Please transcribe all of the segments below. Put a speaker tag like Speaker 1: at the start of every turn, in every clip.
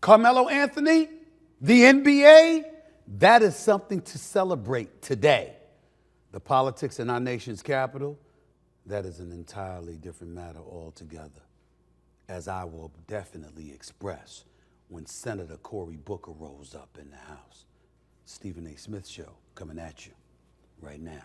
Speaker 1: Carmelo Anthony, the NBA, that is something to celebrate today. The politics in our nation's capital, that is an entirely different matter altogether, as I will definitely express when Senator Cory Booker rolls up in the House. Stephen A. Smith Show coming at you right now.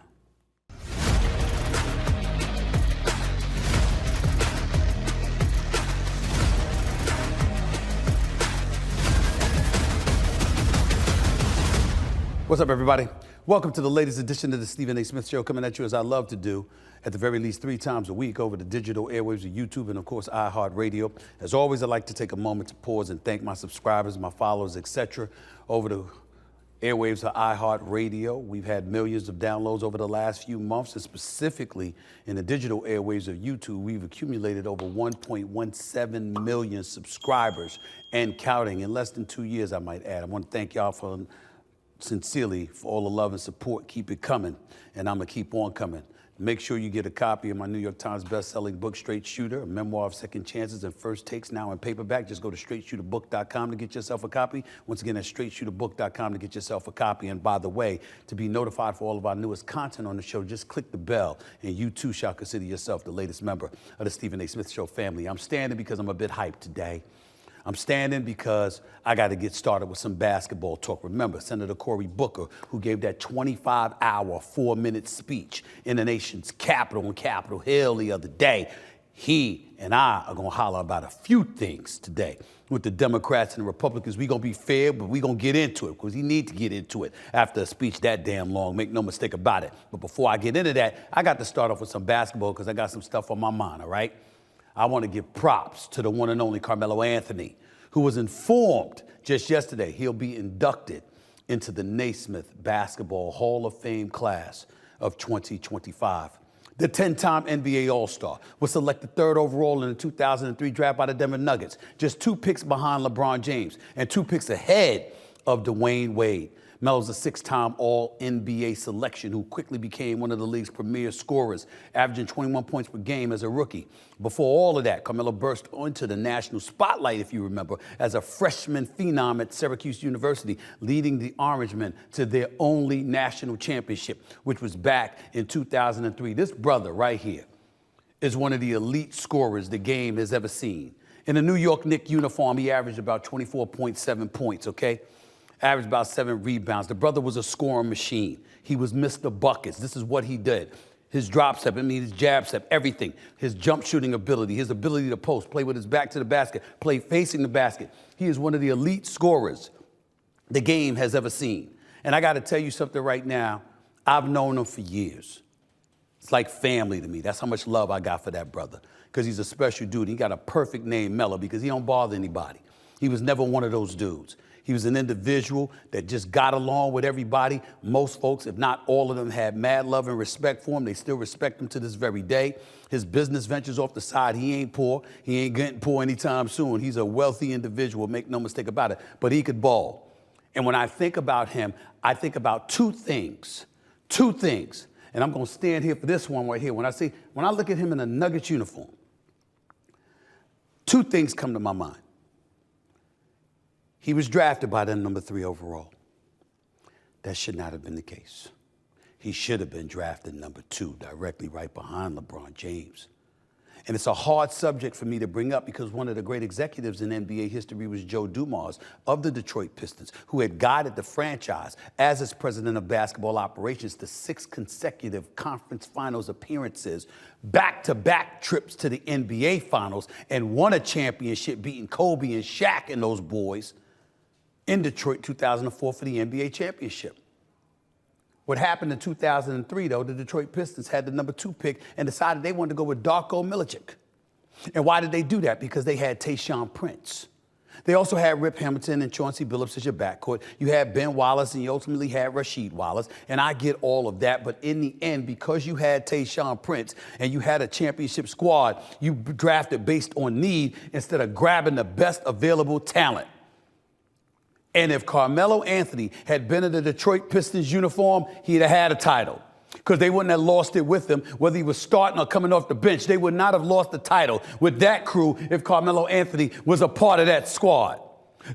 Speaker 1: What's up, everybody? Welcome to the latest edition of the Stephen A. Smith Show, coming at you as I love to do, at the very least 3 times a week over the digital airwaves of YouTube and, of course, iHeartRadio. As always, I'd like to take a moment to pause and thank my subscribers, my followers, etc. over the airwaves of iHeartRadio. We've had millions of downloads over the last few months, and specifically in the digital airwaves of YouTube, we've accumulated over 1.17 million subscribers and counting in less than 2 years, I might add. I want to thank y'all sincerely for all the love and support. Keep it coming, and I'm gonna keep on coming. Make sure you get a copy of my New York Times best-selling book, Straight Shooter, a memoir of second chances and first takes, now in paperback. Just go to straightshooterbook.com to get yourself a copy. Once again, that's straightshooterbook.com to get yourself a copy. And by the way, to be notified for all of our newest content on the show, just click the bell, and you too shall consider yourself the latest member of the Stephen A. Smith Show family. I'm standing because I'm a bit hyped today. I'm standing because I got to get started with some basketball talk. Remember, Senator Cory Booker, who gave that 25-hour, 4-minute speech in the nation's capital on Capitol Hill the other day, he and I are going to holler about a few things today. With the Democrats and the Republicans, we're going to be fair, but we're going to get into it because he needs to get into it after a speech that damn long. Make no mistake about it. But before I get into that, I got to start off with some basketball because I got some stuff on my mind, all right? I want to give props to the one and only Carmelo Anthony, who was informed just yesterday he'll be inducted into the Naismith Basketball Hall of Fame class of 2025. The 10-time NBA All-Star was selected 3rd overall in the 2003 draft by the Denver Nuggets, just 2 picks behind LeBron James and 2 picks ahead of Dwayne Wade. Melo's a 6-time All-NBA selection who quickly became one of the league's premier scorers, averaging 21 points per game as a rookie. Before all of that, Carmelo burst onto the national spotlight, if you remember, as a freshman phenom at Syracuse University, leading the Orangemen to their only national championship, which was back in 2003. This brother right here is one of the elite scorers the game has ever seen. In a New York Knicks uniform, he averaged about 24.7 points, okay? Averaged about 7 rebounds. The brother was a scoring machine. He was Mr. Buckets. This is what he did. His drop step, his jab step, everything. His jump shooting ability, his ability to post, play with his back to the basket, play facing the basket. He is one of the elite scorers the game has ever seen. And I got to tell you something right now. I've known him for years. It's like family to me. That's how much love I got for that brother, because he's a special dude. He got a perfect name, Melo, because he don't bother anybody. He was never one of those dudes. He was an individual that just got along with everybody. Most folks, if not all of them, had mad love and respect for him. They still respect him to this very day. His business ventures off the side, he ain't poor. He ain't getting poor anytime soon. He's a wealthy individual, make no mistake about it. But he could ball. And when I think about him, I think about 2 things. 2 things. And I'm going to stand here for this one right here. When I look at him in a Nuggets uniform, 2 things come to my mind. He was drafted by them number 3 overall. That should not have been the case. He should have been drafted number 2, directly right behind LeBron James. And it's a hard subject for me to bring up because one of the great executives in NBA history was Joe Dumars of the Detroit Pistons, who had guided the franchise as its president of basketball operations to 6 consecutive conference finals appearances, back-to-back trips to the NBA finals, and won a championship beating Kobe and Shaq and those boys in Detroit 2004 for the NBA championship. What happened in 2003, though, the Detroit Pistons had the number 2 pick and decided they wanted to go with Darko Milicic. And why did they do that? Because they had Tayshaun Prince. They also had Rip Hamilton and Chauncey Billups as your backcourt. You had Ben Wallace, and you ultimately had Rasheed Wallace. And I get all of that. But in the end, because you had Tayshaun Prince and you had a championship squad, you drafted based on need instead of grabbing the best available talent. And if Carmelo Anthony had been in the Detroit Pistons uniform, he'd have had a title. Because they wouldn't have lost it with him, whether he was starting or coming off the bench. They would not have lost the title with that crew if Carmelo Anthony was a part of that squad.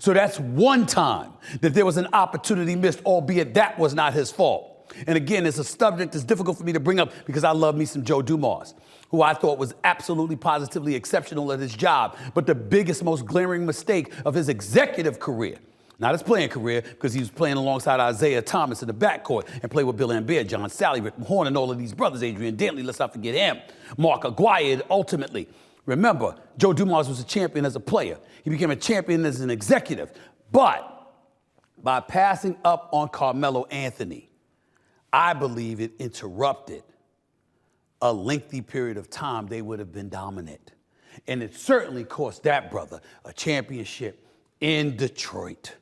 Speaker 1: So that's one time that there was an opportunity missed, albeit that was not his fault. And again, it's a subject that's difficult for me to bring up because I love me some Joe Dumars, who I thought was absolutely positively exceptional at his job. But the biggest, most glaring mistake of his executive career, not his playing career, because he was playing alongside Isaiah Thomas in the backcourt and played with Bill Laimbeer, John Sally, Rick Mahorn, and all of these brothers, Adrian Dantley, let's not forget him, Mark Aguirre, ultimately. Remember, Joe Dumars was a champion as a player. He became a champion as an executive. But by passing up on Carmelo Anthony, I believe it interrupted a lengthy period of time they would have been dominant. And it certainly cost that brother a championship in Detroit.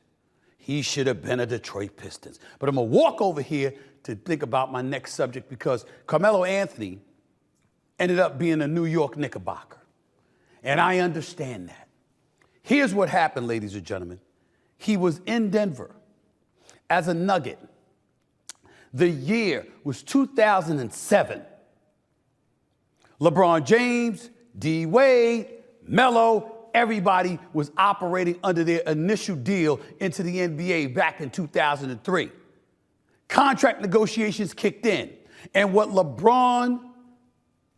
Speaker 1: He should have been a Detroit Pistons. But I'm going to walk over here to think about my next subject because Carmelo Anthony ended up being a New York Knickerbocker. And I understand that. Here's what happened, ladies and gentlemen. He was in Denver as a Nugget. The year was 2007. LeBron James, D. Wade, Melo, everybody was operating under their initial deal into the NBA back in 2003. Contract negotiations kicked in. And what LeBron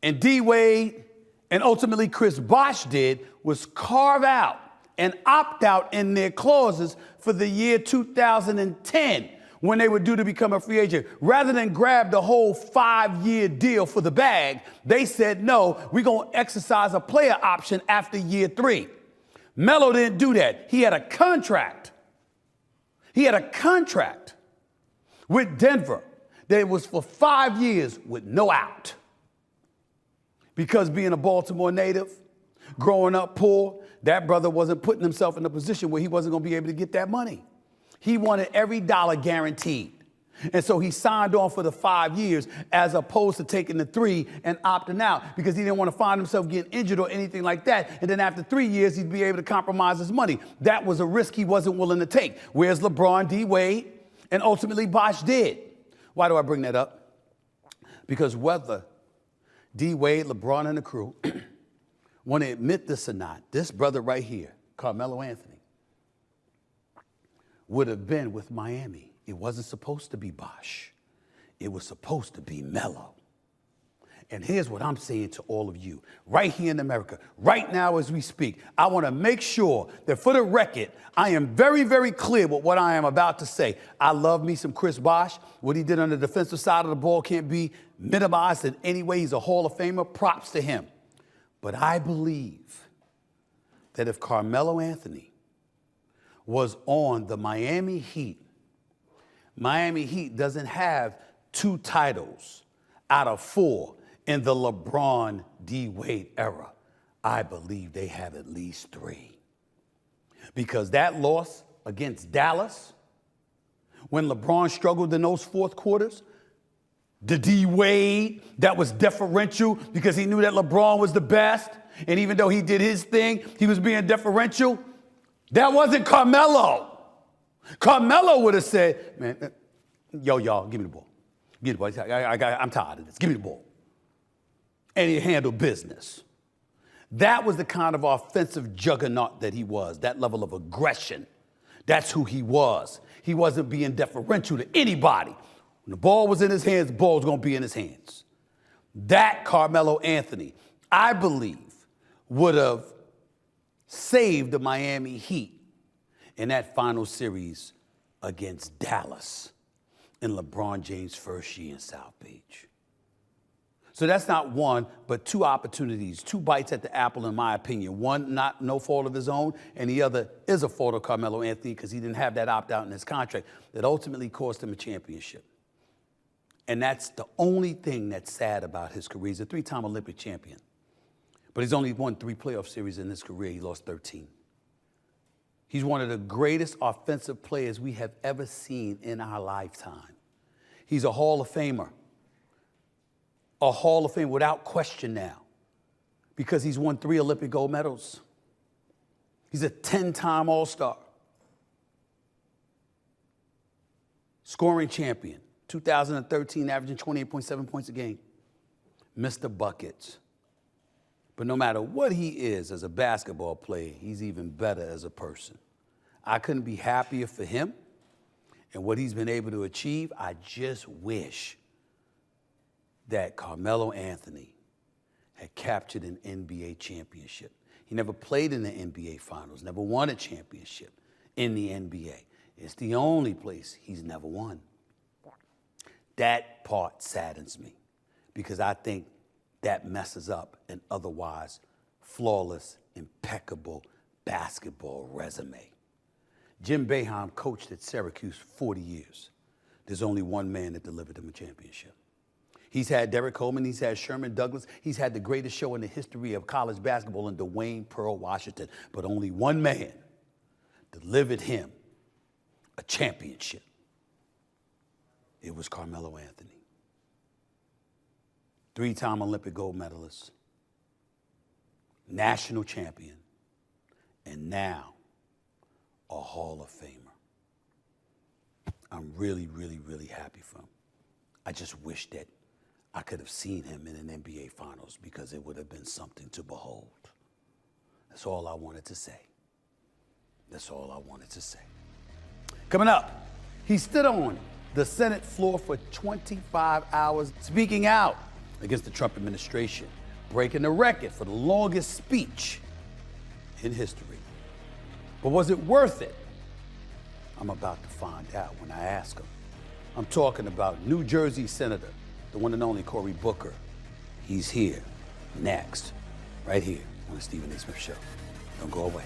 Speaker 1: and D. Wade and ultimately Chris Bosh did was carve out and opt out in their clauses for the year 2010 when they were due to become a free agent. Rather than grab the whole 5-year deal for the bag, they said, no, we're going to exercise a player option after year 3. Melo didn't do that. He had a contract. He had a contract with Denver that was for 5 years with no out. Because being a Baltimore native, growing up poor, that brother wasn't putting himself in a position where he wasn't going to be able to get that money. He wanted every dollar guaranteed. And so he signed on for the 5 years as opposed to taking the 3 and opting out because he didn't want to find himself getting injured or anything like that. And then after 3 years, he'd be able to compromise his money. That was a risk he wasn't willing to take. Whereas LeBron, D. Wade, and ultimately Bosh did. Why do I bring that up? Because whether D. Wade, LeBron, and the crew want to admit this or not, this brother right here, Carmelo Anthony, would have been with Miami. It wasn't supposed to be Bosh. It was supposed to be Melo. And here's what I'm saying to all of you, right here in America, right now as we speak. I want to make sure that for the record, I am very, very clear with what I am about to say. I love me some Chris Bosh. What he did on the defensive side of the ball can't be minimized in any way. He's a Hall of Famer. Props to him. But I believe that if Carmelo Anthony was on the Miami Heat doesn't have 2 titles out of 4 in the LeBron D. Wade era. I believe they have at least 3. Because that loss against Dallas, when LeBron struggled in those fourth quarters, the D. Wade that was deferential because he knew that LeBron was the best, and even though he did his thing, he was being deferential. That wasn't Carmelo. Carmelo would have said, man, y'all, give me the ball. Give me the ball. I'm tired of this. Give me the ball. And he handled business. That was the kind of offensive juggernaut that he was, that level of aggression. That's who he was. He wasn't being deferential to anybody. When the ball was in his hands, the ball was going to be in his hands. That Carmelo Anthony, I believe, would have saved the Miami Heat in that final series against Dallas in LeBron James' first year in South Beach. So that's not one, but 2 opportunities, 2 bites at the apple, in my opinion. One, no fault of his own, and the other is a fault of Carmelo Anthony because he didn't have that opt-out in his contract that ultimately cost him a championship. And that's the only thing that's sad about his career. He's a 3-time Olympic champion, but he's only won 3 playoff series in his career. He lost 13. He's one of the greatest offensive players we have ever seen in our lifetime. He's a Hall of Famer. A Hall of Fame without question now because he's won 3 Olympic gold medals. He's a 10-time All-Star. Scoring champion, 2013 averaging 28.7 points a game. Mr. Buckets. But no matter what he is as a basketball player, he's even better as a person. I couldn't be happier for him and what he's been able to achieve. I just wish that Carmelo Anthony had captured an NBA championship. He never played in the NBA Finals, never won a championship in the NBA. It's the only place he's never won. That part saddens me because I think that messes up an otherwise flawless, impeccable basketball resume. Jim Boeheim coached at Syracuse for 40 years. There's only one man that delivered him a championship. He's had Derek Coleman, he's had Sherman Douglas, he's had the greatest show in the history of college basketball in Dwayne Pearl Washington, but only one man delivered him a championship. It was Carmelo Anthony. 3-time Olympic gold medalist, national champion, and now a Hall of Famer. I'm really, really, really happy for him. I just wish that I could have seen him in an NBA Finals because it would have been something to behold. That's all I wanted to say. That's all I wanted to say. Coming up, he stood on the Senate floor for 25 hours speaking out against the Trump administration, breaking the record for the longest speech in history. But was it worth it? I'm about to find out when I ask him. I'm talking about New Jersey Senator, the one and only Cory Booker. He's here next, right here on the Stephen A. Smith Show. Don't go away.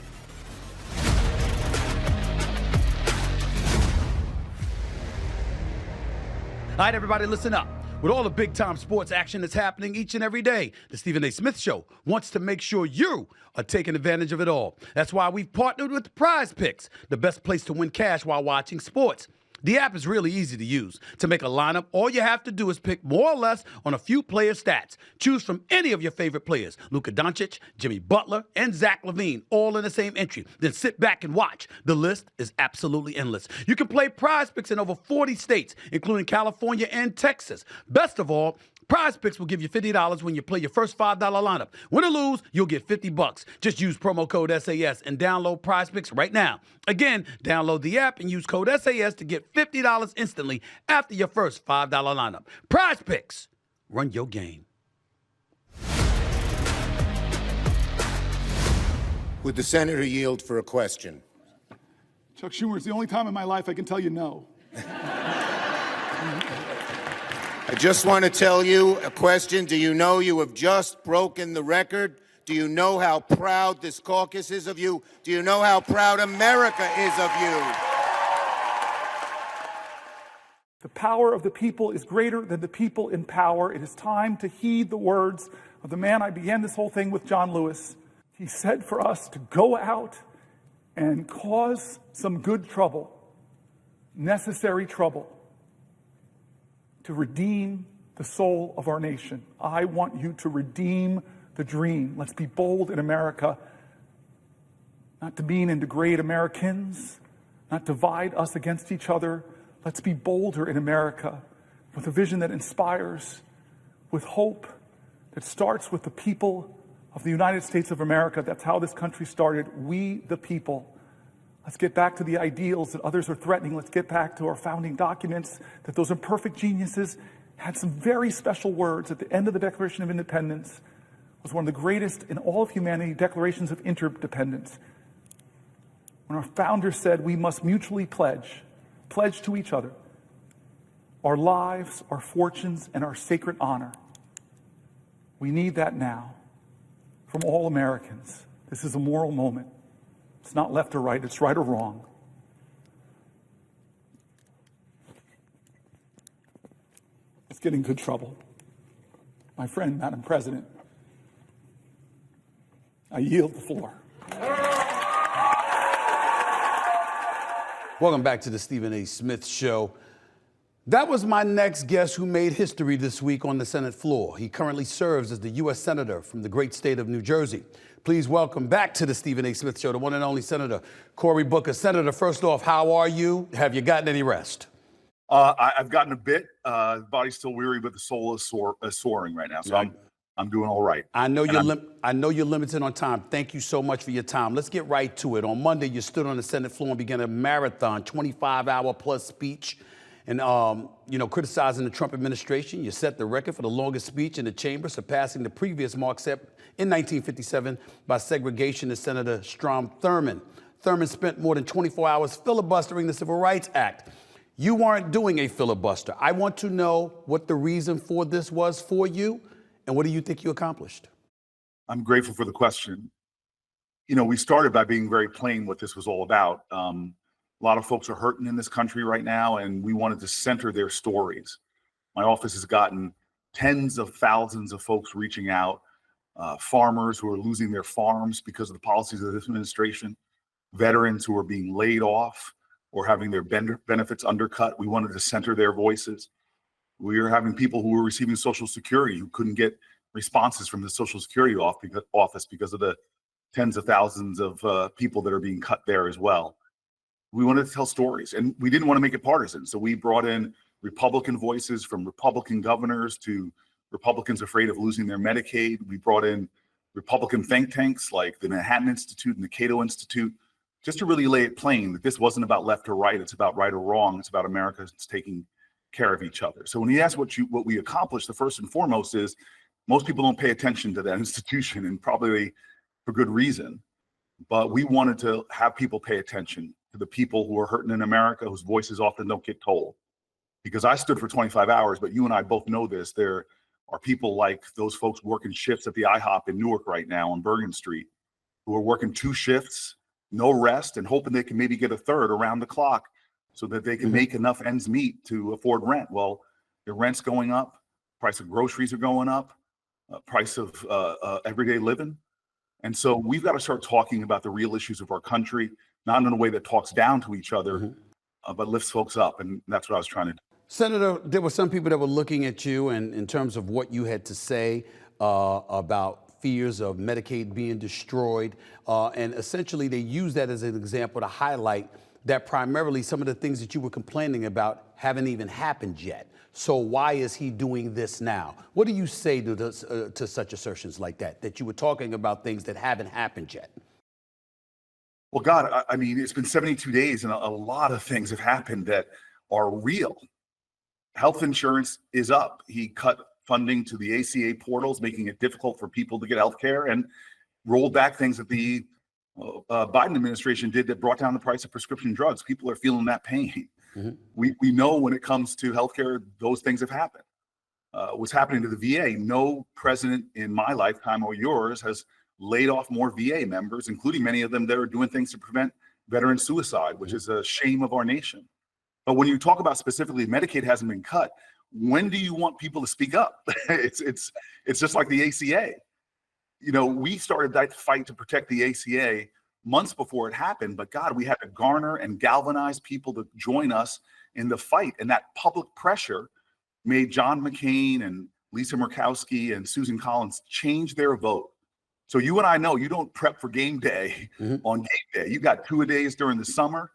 Speaker 1: All right, everybody, listen up. With all the big-time sports action that's happening each and every day, the Stephen A. Smith Show wants to make sure you are taking advantage of it all. That's why we've partnered with PrizePicks, the best place to win cash while watching sports. The app is really easy to use. To make a lineup, all you have to do is pick more or less on a few player stats. Choose from any of your favorite players, Luka Doncic, Jimmy Butler, and Zach LaVine, all in the same entry. Then sit back and watch. The list is absolutely endless. You can play PrizePicks in over 40 states, including California and Texas. Best of all, PrizePicks will give you $50 when you play your first $5 lineup. Win or lose, you'll get $50. Just use promo code SAS and download PrizePicks right now. Again, download the app and use code SAS to get $50 instantly after your first $5 lineup. PrizePicks, run your game.
Speaker 2: Would the senator yield for a question?
Speaker 3: Chuck Schumer, it's the only time in my life I can tell you no.
Speaker 2: I just want to tell you a question. Do you know you have just broken the record? Do you know how proud this caucus is of you? Do you know how proud America is of you?
Speaker 3: The power of the people is greater than the people in power. It is time to heed the words of the man I began this whole thing with, John Lewis. He said for us to go out and cause some good trouble, necessary trouble, to redeem the soul of our nation. I want you to redeem the dream. Let's be bold in America, not demean and degrade Americans, not divide us against each other. Let's be bolder in America with a vision that inspires, with hope that starts with the people of the United States of America. That's how this country started. We, the people. Let's get back to the ideals that others are threatening. Let's get back to our founding documents, that those imperfect geniuses had some very special words at the end of the Declaration of Independence. It was one of the greatest in all of humanity declarations of interdependence. When our founders said we must mutually pledge to each other our lives, our fortunes, and our sacred honor. We need that now from all Americans. This is a moral moment. It's not left or right, it's right or wrong. Let's get in good trouble. My friend, Madam President, I yield the floor.
Speaker 1: Welcome back to the Stephen A. Smith Show. That was my next guest who made history this week on the Senate floor. He currently serves as the U.S. Senator from the great state of New Jersey. Please welcome back to the Stephen A. Smith Show, the one and only Senator Cory Booker. Senator, first off, how are you? Have you gotten any rest?
Speaker 4: I've gotten a bit. The body's still weary, but the soul is soaring right now. So I'm doing all right.
Speaker 1: I know you're limited on time. Thank you so much for your time. Let's get right to it. On Monday, you stood on the Senate floor and began a marathon, 25-hour-plus speech, and criticizing the Trump administration. You set the record for the longest speech in the chamber, surpassing the previous mark set in 1957 by segregationist Senator Strom Thurmond. Thurmond spent more than 24 hours filibustering the Civil Rights Act. You weren't doing a filibuster. I want to know what the reason for this was for you, and what do you think you accomplished?
Speaker 4: I'm grateful for the question. We started by being very plain what this was all about. A lot of folks are hurting in this country right now, and we wanted to center their stories. My office has gotten tens of thousands of folks reaching out, farmers who are losing their farms because of the policies of this administration, veterans who are being laid off or having their benefits undercut. We wanted to center their voices. We are having people who were receiving Social Security who couldn't get responses from the Social Security office because of the tens of thousands of people that are being cut there as well. We wanted to tell stories, and we didn't want to make it partisan. So we brought in Republican voices, from Republican governors to Republicans afraid of losing their Medicaid. We brought in Republican think tanks like the Manhattan Institute and the Cato Institute, just to really lay it plain that this wasn't about left or right. It's about right or wrong. It's about America taking care of each other. So when you ask what we accomplished, the first and foremost is most people don't pay attention to that institution, and probably for good reason. But we wanted to have people pay attention to the people who are hurting in America, whose voices often don't get told. Because I stood for 25 hours, but you and I both know this. There are people like those folks working shifts at the IHOP in Newark right now on Bergen Street, who are working 2 shifts, no rest, and hoping they can maybe get a third around the clock so that they can make enough ends meet to afford rent. Well, the rent's going up, price of groceries are going up, price of everyday living. And so we've got to start talking about the real issues of our country, not in a way that talks down to each other, but lifts folks up. And that's what I was trying to do.
Speaker 1: Senator, there were some people that were looking at you and in terms of what you had to say about fears of Medicaid being destroyed. And essentially, they used that as an example to highlight that primarily some of the things that you were complaining about haven't even happened yet. So why is he doing this now? What do you say to such assertions like that you were talking about things that haven't happened yet?
Speaker 4: Well, God, I mean, it's been 72 days and a lot of things have happened that are real. Health insurance is up. He cut funding to the ACA portals, making it difficult for people to get health care, and rolled back things that the Biden administration did that brought down the price of prescription drugs. People are feeling that pain. We know when it comes to healthcare, those things have happened. What's happening to the VA? No president in my lifetime or yours has laid off more VA members, including many of them that are doing things to prevent veteran suicide, which is a shame of our nation. But when you talk about specifically Medicaid hasn't been cut, when do you want people to speak up? It's just like the ACA. We started that fight to protect the ACA months before it happened, but God, we had to garner and galvanize people to join us in the fight. And that public pressure made John McCain and Lisa Murkowski and Susan Collins change their vote. So you and I know you don't prep for game day on game day. You got 2-a-days during the summer,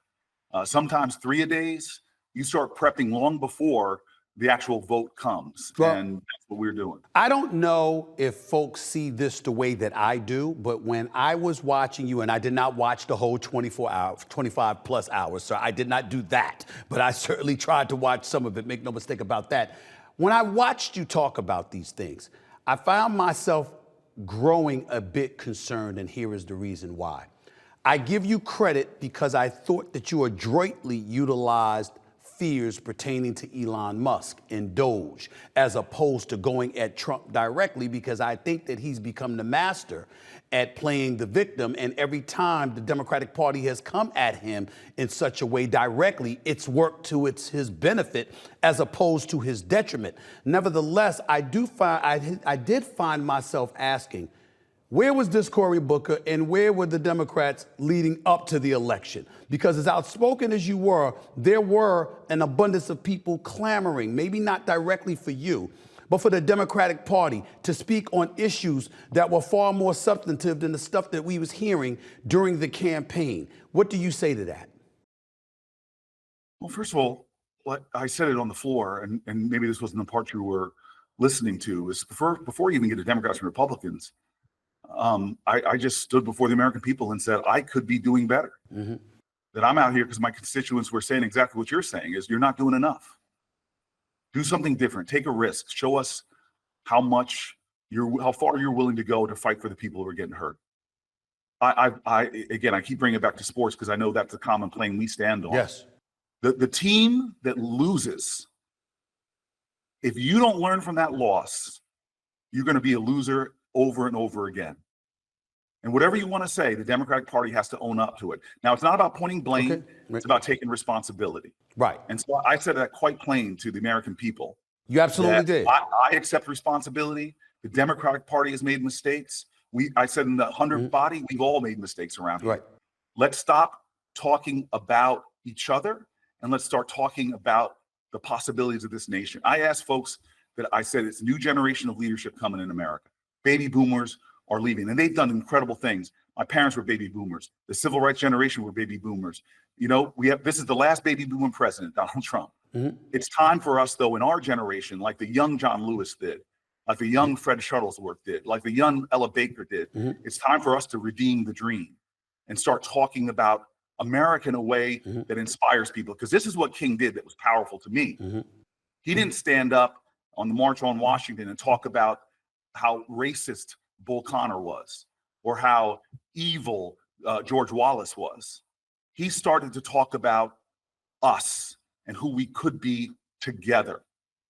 Speaker 4: sometimes 3-a-days. You start prepping long before the actual vote comes, and that's what we're doing.
Speaker 1: I don't know if folks see this the way that I do, but when I was watching you, and I did not watch the whole 24 hours, 25 plus hours, so I did not do that, but I certainly tried to watch some of it, make no mistake about that. When I watched you talk about these things, I found myself growing a bit concerned, and here is the reason why. I give you credit because I thought that you adroitly utilized fears pertaining to Elon Musk and Doge, as opposed to going at Trump directly, because I think that he's become the master at playing the victim. And every time the Democratic Party has come at him in such a way directly, it's worked to his benefit as opposed to his detriment. Nevertheless, I did find myself asking, where was this Cory Booker and where were the Democrats leading up to the election? Because as outspoken as you were, there were an abundance of people clamoring, maybe not directly for you, but for the Democratic Party to speak on issues that were far more substantive than the stuff that we was hearing during the campaign. What do you say to that?
Speaker 4: Well, first of all, I said it on the floor, and maybe this wasn't the part you were listening to is before you even get to Democrats and Republicans, I just stood before the American people and said, I could be doing better. That I'm out here because my constituents were saying exactly what you're saying is you're not doing enough. Do something different. Take a risk. Show us how far you're willing to go to fight for the people who are getting hurt. Again, I keep bringing it back to sports because I know that's the common plane we stand on.
Speaker 1: Yes.
Speaker 4: The team that loses, if you don't learn from that loss, you're going to be a loser over and over again. And whatever you want to say, the Democratic Party has to own up to it. Now, it's not about pointing blame.
Speaker 1: Okay.
Speaker 4: It's about taking responsibility.
Speaker 1: Right.
Speaker 4: And so I said that quite plain to the American people.
Speaker 1: You absolutely did.
Speaker 4: I accept responsibility. The Democratic Party has made mistakes. I said in the 100 body, we've all made mistakes around here.
Speaker 1: Right.
Speaker 4: Let's stop talking about each other and let's start talking about the possibilities of this nation. I asked folks that I said it's a new generation of leadership coming in America. Baby boomers are leaving, and they've done incredible things. My parents were baby boomers. The civil rights generation were baby boomers. You know, this is the last baby boomer president, Donald Trump. It's time for us, though, in our generation, like the young John Lewis did, like the young Fred Shuttlesworth did, like the young Ella Baker did. It's time for us to redeem the dream and start talking about America in a way that inspires people. Because this is what King did that was powerful to me. He didn't stand up on the March on Washington and talk about how racist Bull Connor was or how evil George Wallace was. He started to talk about us and who we could be together.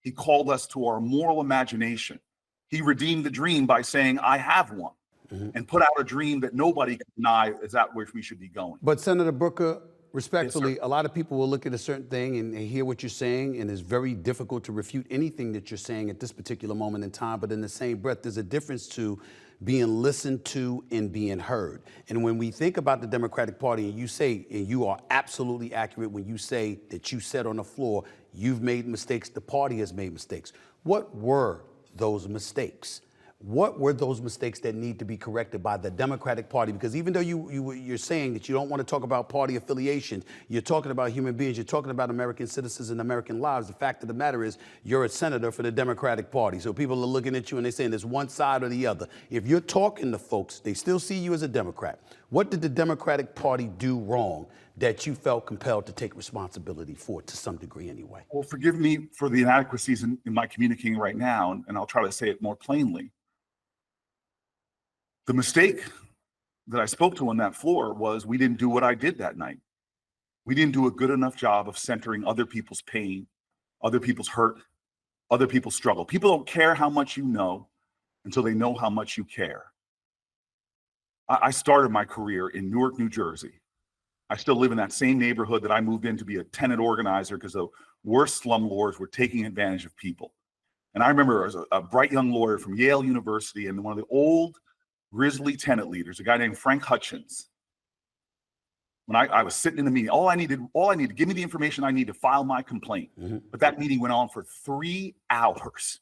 Speaker 4: He called us to our moral imagination. He redeemed the dream by saying, I have one, and put out a dream that nobody can deny is that where we should be going.
Speaker 1: But Senator Booker, respectfully, a lot of people will look at a certain thing and they hear what you're saying, and it's very difficult to refute anything that you're saying at this particular moment in time. But in the same breath, there's a difference to being listened to and being heard. And when we think about the Democratic Party, and you say, and you are absolutely accurate when you say that you said on the floor, you've made mistakes, the party has made mistakes. What were those mistakes? What were those mistakes that need to be corrected by the Democratic Party? Because even though you're saying that you don't want to talk about party affiliation, you're talking about human beings, you're talking about American citizens and American lives. The fact of the matter is you're a senator for the Democratic Party. So people are looking at you and they're saying there's one side or the other. If you're talking to folks, they still see you as a Democrat. What did the Democratic Party do wrong that you felt compelled to take responsibility for, to some degree anyway?
Speaker 4: Well, forgive me for the inadequacies in my communicating right now, and I'll try to say it more plainly. The mistake that I spoke to on that floor was we didn't do what I did that night. We didn't do a good enough job of centering other people's pain, other people's hurt, other people's struggle. People don't care how much you know until they know how much you care. I started my career in Newark, New Jersey. I still live in that same neighborhood that I moved in to be a tenant organizer because the worst slumlords were taking advantage of people. And I remember as a bright young lawyer from Yale University and one of the old grizzly tenant leaders, a guy named Frank Hutchins. When I was sitting in the meeting, all I needed, give me the information I need to file my complaint. But that meeting went on for 3 hours.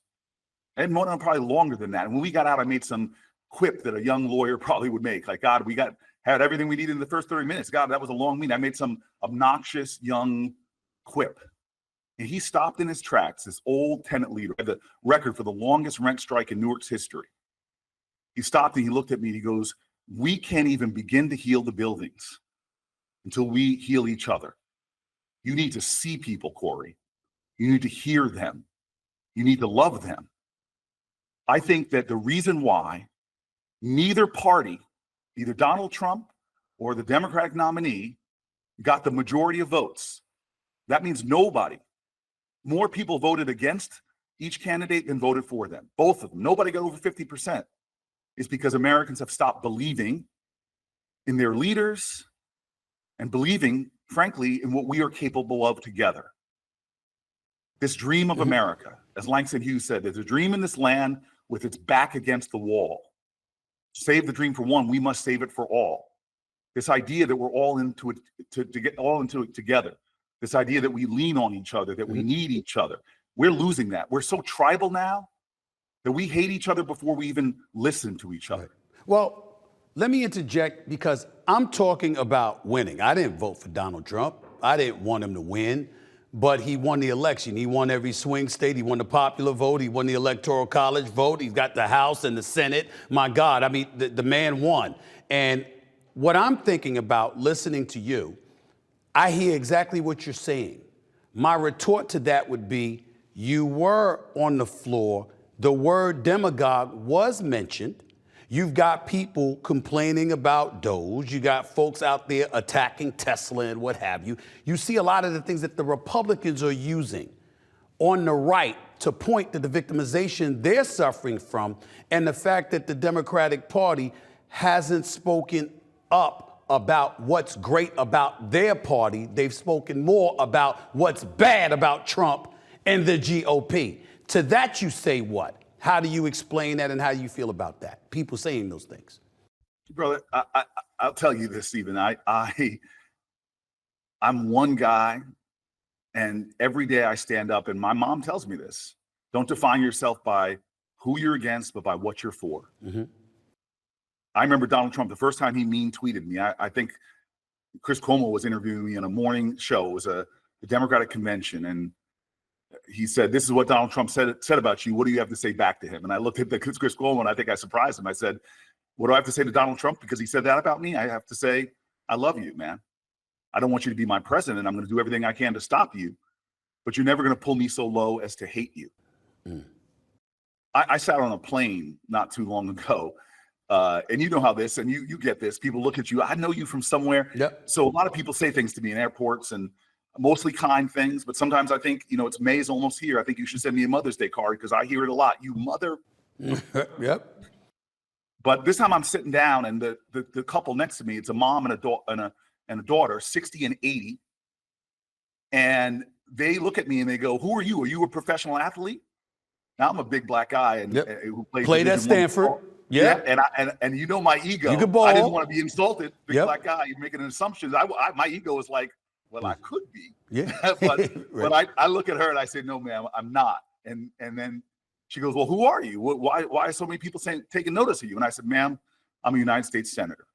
Speaker 4: And probably longer than that. And when we got out, I made some quip that a young lawyer probably would make. Like, God, had everything we needed in the first 30 minutes. God, that was a long meeting. I made some obnoxious young quip. And he stopped in his tracks, this old tenant leader, had the record for the longest rent strike in Newark's history. He stopped and he looked at me and he goes, we can't even begin to heal the buildings until we heal each other. You need to see people, Cory. You need to hear them. You need to love them. I think that the reason why neither party, either Donald Trump or the Democratic nominee, got the majority of votes, that means nobody. More people voted against each candidate than voted for them. Both of them. Nobody got over 50%. Is because Americans have stopped believing in their leaders and believing, frankly, in what we are capable of together. This dream of America, as Langston Hughes said, there's a dream in this land with its back against the wall. Save the dream for one, we must save it for all. This idea that we're all into it, to get all into it together. This idea that we lean on each other, that we need each other. We're losing that. We're so tribal now that we hate each other before we even listen to each other.
Speaker 1: Right. Well, let me interject because I'm talking about winning. I didn't vote for Donald Trump. I didn't want him to win. but he won the election. He won every swing state. He won the popular vote. He won the electoral college vote. He's got the House and the Senate. My God, I mean, the man won. And what I'm thinking about listening to you, I hear exactly what you're saying. My retort to that would be, you were on the floor. The word demagogue was mentioned. You've got people complaining about Doge. You got folks out there attacking Tesla and what have you. You see a lot of the things that the Republicans are using on the right to point to the victimization they're suffering from, and the fact that the Democratic Party hasn't spoken up about what's great about their party. They've spoken more about what's bad about Trump and the GOP. To that you say what? How do you explain that, and how do you feel about that? People saying those things.
Speaker 4: Brother, I'll tell you this, Stephen. I'm one guy, and every day I stand up, and my mom tells me this: don't define yourself by who you're against, but by what you're for. Mm-hmm. I remember Donald Trump, the first time he mean tweeted me. I think Chris Cuomo was interviewing me on a morning show. It was the Democratic convention, and he said, "This is what Donald Trump said about you. What do you have to say back to him?" And I looked at Chris Cuomo, and I think I surprised him. I said, "What do I have to say to Donald Trump because he said that about me?" I have to say, "I love you, man. I don't want you to be my president. I'm going to do everything I can to stop you, but you're never going to pull me so low as to hate you." Mm. I sat on a plane not too long ago, and you know how this, and you get this. People look at you. I know you from somewhere.
Speaker 1: Yep.
Speaker 4: So a lot of people say things to me in airports, and mostly kind things, but sometimes I think, it's May's almost here. I think you should send me a Mother's Day card because I hear it a lot. You mother.
Speaker 1: Yep.
Speaker 4: But this time I'm sitting down, and the couple next to me, it's a mom and a daughter, 60 and 80. And they look at me and they go, "Who are you? Are you a professional athlete?" Now I'm a big black guy and who played
Speaker 1: at Stanford.
Speaker 4: Yeah. And you know my ego.
Speaker 1: You could ball.
Speaker 4: I didn't want to be insulted. Big
Speaker 1: Yep.
Speaker 4: black guy, you're making assumptions. My ego is like, well, I could be.
Speaker 1: Yeah.
Speaker 4: but
Speaker 1: Right.
Speaker 4: but I look at her and I say, "No, ma'am, I'm not." And then she goes, "Well, who are you? Why are so many people taking notice of you?" And I said, "Ma'am, I'm a United States Senator."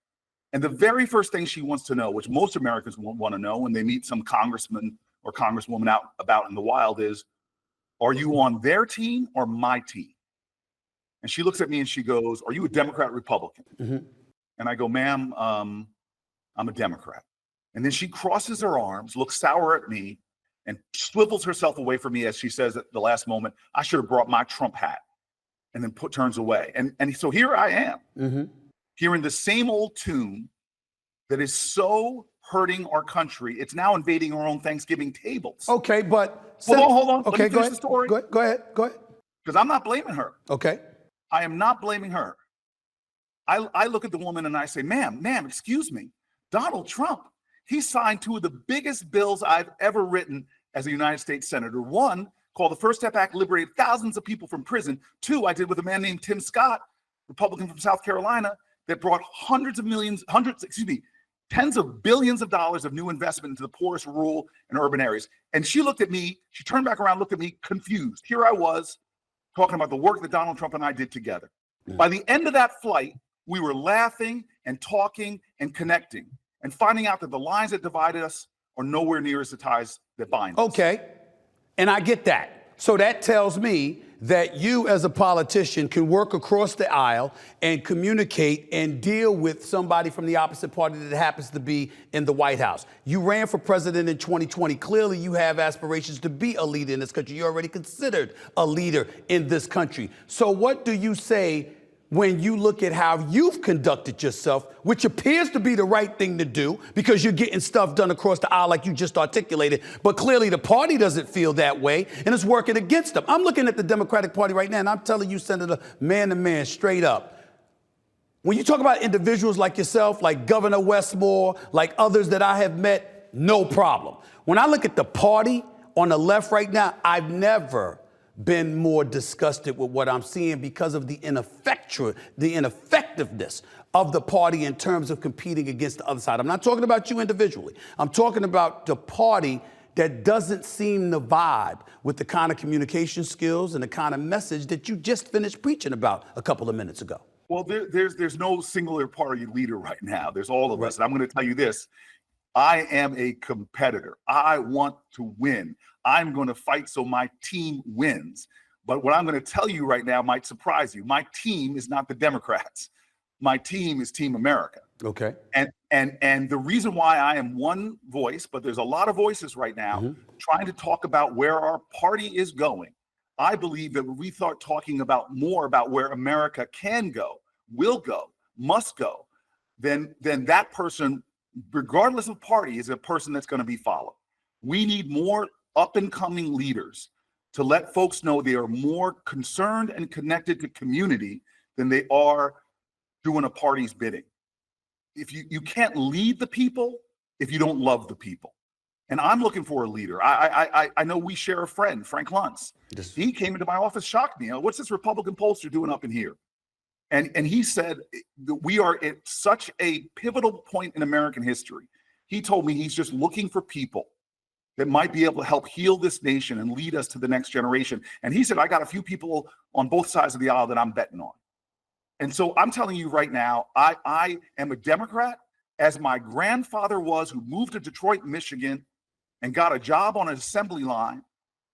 Speaker 4: And the very first thing she wants to know, which most Americans want to know when they meet some congressman or congresswoman out about in the wild, is, "Are you on their team or my team?" And she looks at me and she goes, "Are you a Democrat or Republican?" Mm-hmm. And I go, "Ma'am, I'm a Democrat." And then she crosses her arms, looks sour at me, and swivels herself away from me as she says at the last moment, "I should have brought my Trump hat," and then turns away. And so here I am, mm-hmm. hearing the same old tune that is so hurting our country. It's now invading our own Thanksgiving tables.
Speaker 1: Okay, but...
Speaker 4: Hold on.
Speaker 1: Okay,
Speaker 4: Let me finish the story.
Speaker 1: Go ahead.
Speaker 4: Because I'm not blaming her.
Speaker 1: Okay.
Speaker 4: I am not blaming her. I look at the woman and I say, ma'am, excuse me. Donald Trump, he signed two of the biggest bills I've ever written as a United States Senator. One, called the First Step Act, liberated thousands of people from prison. Two, I did with a man named Tim Scott, Republican from South Carolina, that brought tens of billions of dollars of new investment into the poorest rural and urban areas. And she looked at me, she turned back around, looked at me confused. Here I was talking about the work that Donald Trump and I did together. Mm-hmm. By the end of that flight, we were laughing and talking and connecting and finding out that the lines that divided us are nowhere near as the ties that bind us.
Speaker 1: Okay, and I get that. So that tells me that you as a politician can work across the aisle and communicate and deal with somebody from the opposite party that happens to be in the White House. You ran for president in 2020. Clearly, you have aspirations to be a leader in this country. You're already considered a leader in this country. So what do you say when you look at how you've conducted yourself, which appears to be the right thing to do because you're getting stuff done across the aisle like you just articulated, but clearly the party doesn't feel that way and it's working against them. I'm looking at the Democratic Party right now and I'm telling you, Senator, man to man, straight up. When you talk about individuals like yourself, like Governor Westmore, like others that I have met, no problem. When I look at the party on the left right now, I've never been more disgusted with what I'm seeing because of the ineffectiveness of the party in terms of competing against the other side. I'm not talking about you individually. I'm talking about the party that doesn't seem to vibe with the kind of communication skills and the kind of message that you just finished preaching about a couple of minutes ago.
Speaker 4: Well, there's no singular party leader right now. There's all of us. And I'm going to tell you this. I am a competitor. I want to win. I'm going to fight so my team wins. But what I'm going to tell you right now might surprise you. My team is not the Democrats. My team is Team America.
Speaker 1: Okay.
Speaker 4: And the reason why I am one voice, but there's a lot of voices right now trying to talk about where our party is going. I believe that when we start talking about more about where America can go, will go, must go, then that person, regardless of party, is a person that's going to be followed. We need more up and coming leaders to let folks know they are more concerned and connected to community than they are doing a party's bidding. If you can't lead the people if you don't love the people. And I'm looking for a leader. I know we share a friend, Frank Luntz. He came into my office, shocked me. What's this Republican pollster doing up in here? And he said that we are at such a pivotal point in American history. He told me he's just looking for people that might be able to help heal this nation and lead us to the next generation. And he said, I got a few people on both sides of the aisle that I'm betting on. And so I'm telling you right now, I am a Democrat, as my grandfather was, who moved to Detroit, Michigan, and got a job on an assembly line,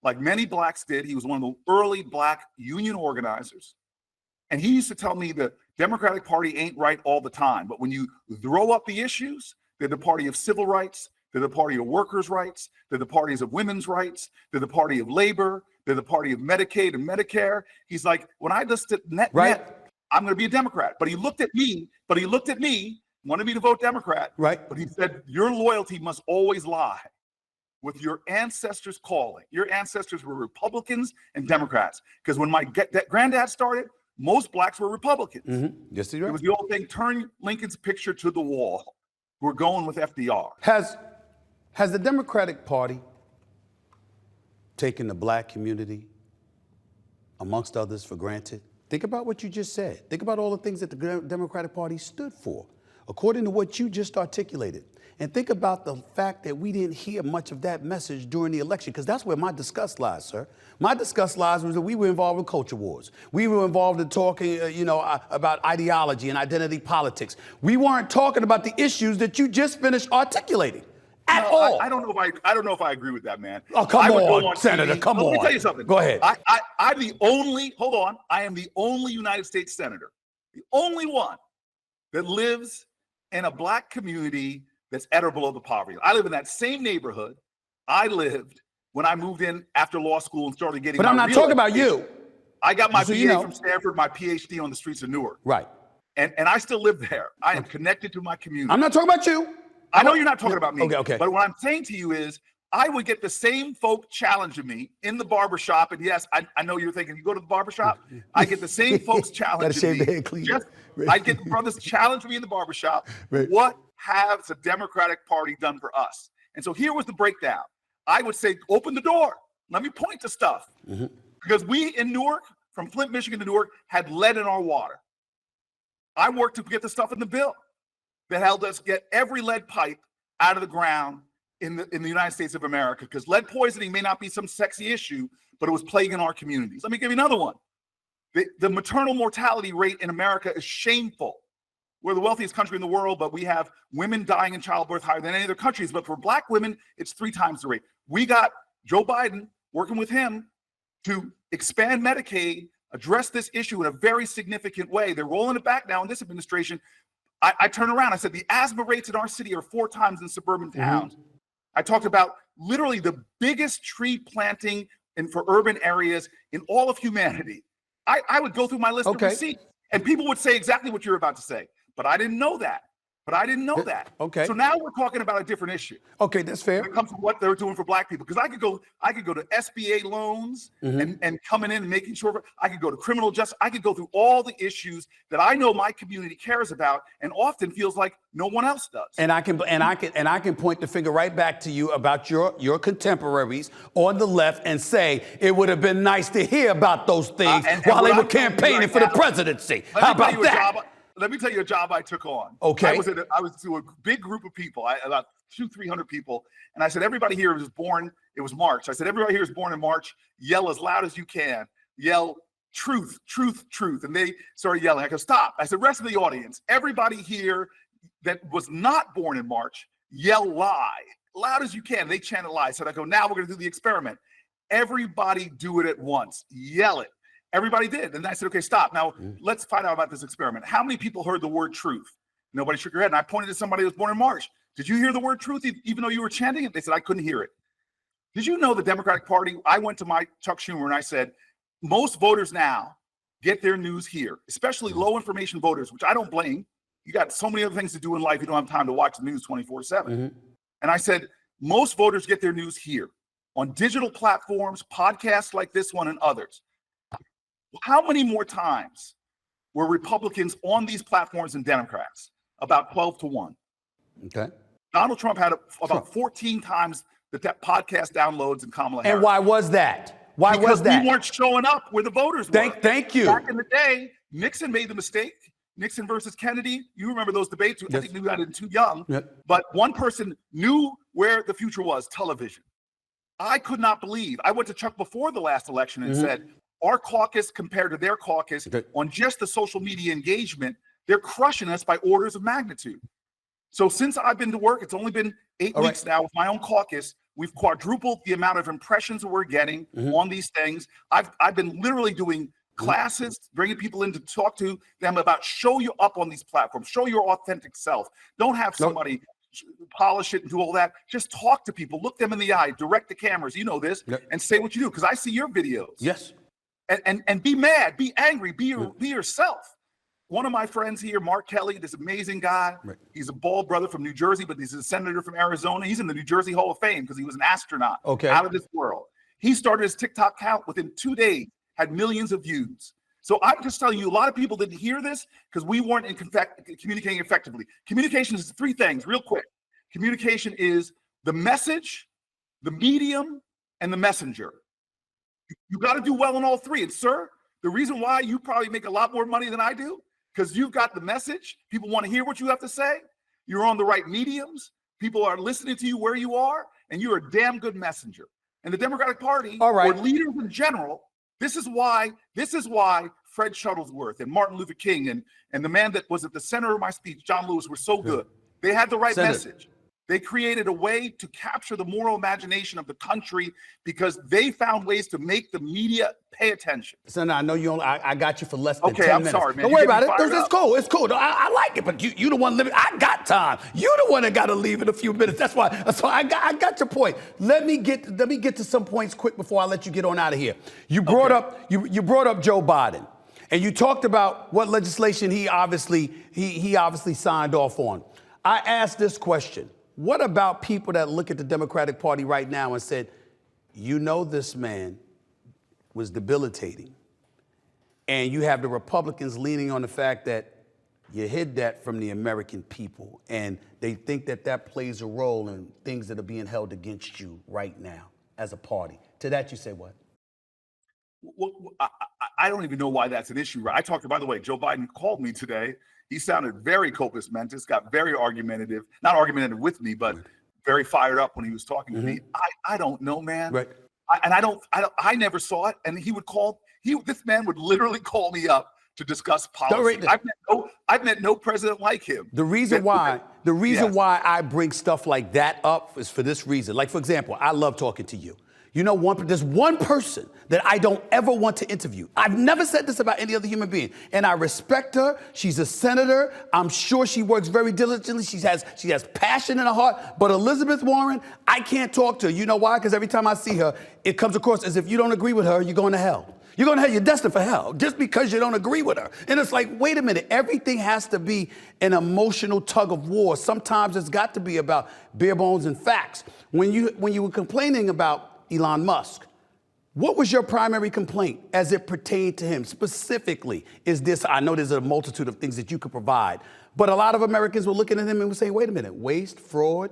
Speaker 4: like many blacks did. He was one of the early black union organizers. And he used to tell me the Democratic Party ain't right all the time, but when you throw up the issues, they're the party of civil rights, they're the party of workers' rights, they're the parties of women's rights, they're the party of labor, they're the party of Medicaid and Medicare. He's like, when I just net, I'm going to be a Democrat. But he looked at me, wanted me to vote Democrat.
Speaker 1: Right.
Speaker 4: But he said, your loyalty must always lie with your ancestors' calling. Your ancestors were Republicans and Democrats. Because when my granddad started, most blacks were Republicans.
Speaker 1: Yes, you're right.
Speaker 4: It was the old thing, turn Lincoln's picture to the wall. We're going with FDR.
Speaker 1: Has the Democratic Party taken the black community, amongst others, for granted? Think about what you just said. Think about all the things that the Democratic Party stood for, according to what you just articulated. And think about the fact that we didn't hear much of that message during the election, because that's where my disgust lies, sir. My disgust lies was that we were involved in culture wars. We were involved in talking, about ideology and identity politics. We weren't talking about the issues that you just finished articulating at all.
Speaker 4: I don't know if I agree with that, man.
Speaker 1: Oh, come on, Senator, come on.
Speaker 4: Let me tell you something.
Speaker 1: Go ahead.
Speaker 4: I'm the only, hold on, I am the only United States Senator, the only one that lives in a black community that's at or below the poverty. I live in that same neighborhood I lived when I moved in after law school and started getting.
Speaker 1: But I'm not talking about you.
Speaker 4: I got my BA from Stanford, my PhD on the streets of Newark.
Speaker 1: Right.
Speaker 4: And I still live there. I am connected to my community.
Speaker 1: I'm not talking about you.
Speaker 4: I know you're not talking about me.
Speaker 1: Okay.
Speaker 4: But what I'm saying to you is, I would get the same folk challenging me in the barbershop. And yes, I know you're thinking, you go to the barbershop, I get the same folks challenging me. I get brothers challenge me in the barbershop. Right. What has the Democratic Party done for us? And so here was the breakdown. I would say, open the door. Let me point to stuff. Because we in Newark, from Flint, Michigan to Newark, had lead in our water. I worked to get the stuff in the bill that helped us get every lead pipe out of the ground in the United States of America, because lead poisoning may not be some sexy issue, but it was plaguing our communities. Let me give you another one. The maternal mortality rate in America is shameful. We're the wealthiest country in the world, but we have women dying in childbirth higher than any other countries. But for black women, it's 3 times the rate. We got Joe Biden, working with him, to expand Medicaid, address this issue in a very significant way. They're rolling it back now in this administration. I turned around, I said, the asthma rates in our city are 4 times in suburban towns. I talked about literally the biggest tree planting for urban areas in all of humanity. I would go through my list of receipts, and people would say exactly what you're about to say, but I didn't know that. Okay. So now we're talking about a different issue.
Speaker 1: Okay, that's fair.
Speaker 4: When it comes to what they're doing for black people, because I could go to SBA loans and coming in and making sure. I could go to criminal justice. I could go through all the issues that I know my community cares about, and often feels like no one else does.
Speaker 1: And I can point the finger right back to you about your contemporaries on the left and say it would have been nice to hear about those things while they were campaigning for the presidency. How about that?
Speaker 4: Let me tell you a job I took on.
Speaker 1: Okay.
Speaker 4: I was to a big group of people, about 200-300 people. And I said, everybody here was born, it was March. I said, everybody here is born in March. Yell as loud as you can. Yell truth, truth, truth. And they started yelling. I go, stop. I said, rest of the audience, everybody here that was not born in March, yell lie, loud as you can. They chant a lie. So I go, now we're going to do the experiment. Everybody do it at once. Yell it. Everybody did. And I said, okay, stop. Now, let's find out about this experiment. How many people heard the word truth? Nobody shook their head. And I pointed to somebody who was born in March. Did you hear the word truth even though you were chanting it? They said, I couldn't hear it. Did you know the Democratic Party? I went to my Chuck Schumer and I said, most voters now get their news here, especially low information voters, which I don't blame. You got so many other things to do in life. You don't have time to watch the news 24/7. And I said, most voters get their news here on digital platforms, podcasts like this one and others. How many more times were Republicans on these platforms than Democrats? About 12-1.
Speaker 1: Okay.
Speaker 4: Donald Trump had about 14 times the podcast downloads and Kamala Harris.
Speaker 1: And why was that? Why
Speaker 4: because
Speaker 1: was that?
Speaker 4: we weren't showing up where the voters were.
Speaker 1: Thank you.
Speaker 4: Back in the day, Nixon made the mistake. Nixon versus Kennedy. You remember those debates? Yes. I think we got in too young. Yep. But one person knew where the future was, television. I could not believe. I went to Chuck before the last election and said, our caucus compared to their caucus on just the social media engagement, they're crushing us by orders of magnitude. So since I've been to work, it's only been 8 weeks now with my own caucus. We've quadrupled the amount of impressions that we're getting on these things. I've been literally doing classes, bringing people in to talk to them about show you up on these platforms, show your authentic self. Don't have somebody polish it and do all that. Just talk to people, look them in the eye, direct the cameras, you know this, and say what you do. Because I see your videos.
Speaker 1: Yes.
Speaker 4: And be mad, be angry, be yourself. One of my friends here, Mark Kelly, this amazing guy. Right. He's a bald brother from New Jersey, but he's a senator from Arizona. He's in the New Jersey Hall of Fame because he was an astronaut out of this world. He started his TikTok account within 2 days, had millions of views. So I'm just telling you, a lot of people didn't hear this because we weren't communicating effectively. Communication is 3 things, real quick. Communication is the message, the medium, and the messenger. You got to do well in all 3. And sir, the reason why you probably make a lot more money than I do, because you've got the message. People want to hear what you have to say. You're on the right mediums. People are listening to you where you are, and you're a damn good messenger. And the Democratic Party, or leaders in general, this is why Fred Shuttlesworth and Martin Luther King and the man that was at the center of my speech, John Lewis, were so good. They had the right message. They created a way to capture the moral imagination of the country because they found ways to make the media pay attention.
Speaker 1: Senator, I know you only, I got you for less than 10 minutes.
Speaker 4: Okay, I'm sorry, man.
Speaker 1: Don't worry about it. It's cool. It's cool. I like it, but you the one living. I got time. You the one that got to leave in a few minutes. That's why. So I got your point. Let me get to some points quick before I let you get on out of here. You brought up Joe Biden, and you talked about what legislation he obviously signed off on. I asked this question. What about people that look at the Democratic Party right now and said, you know, this man was debilitating, and you have the Republicans leaning on the fact that you hid that from the American people, and they think that plays a role in things that are being held against you right now as a party. To that you say what?
Speaker 4: Well, I don't even know why that's an issue. I talked, by the way, Joe Biden called me today. He sounded very compos mentis, got very argumentative, not argumentative with me, but very fired up when he was talking to me. I don't know, man.
Speaker 1: Right.
Speaker 4: I never saw it. And this man would literally call me up to discuss policy. I've met no president like him.
Speaker 1: The reason why I bring stuff like that up is for this reason. Like, for example, I love talking to you. You know, there's one person that I don't ever want to interview. I've never said this about any other human being. And I respect her. She's a senator. I'm sure she works very diligently. She has passion in her heart. But Elizabeth Warren, I can't talk to her. You know why? Because every time I see her, it comes across as if you don't agree with her, you're going to hell. You're going to hell. You're destined for hell just because you don't agree with her. And it's like, wait a minute. Everything has to be an emotional tug of war. Sometimes it's got to be about bare bones and facts. When you were complaining about Elon Musk, what was your primary complaint as it pertained to him specifically? I know there's a multitude of things that you could provide, but a lot of Americans were looking at him and were saying, wait a minute, waste, fraud.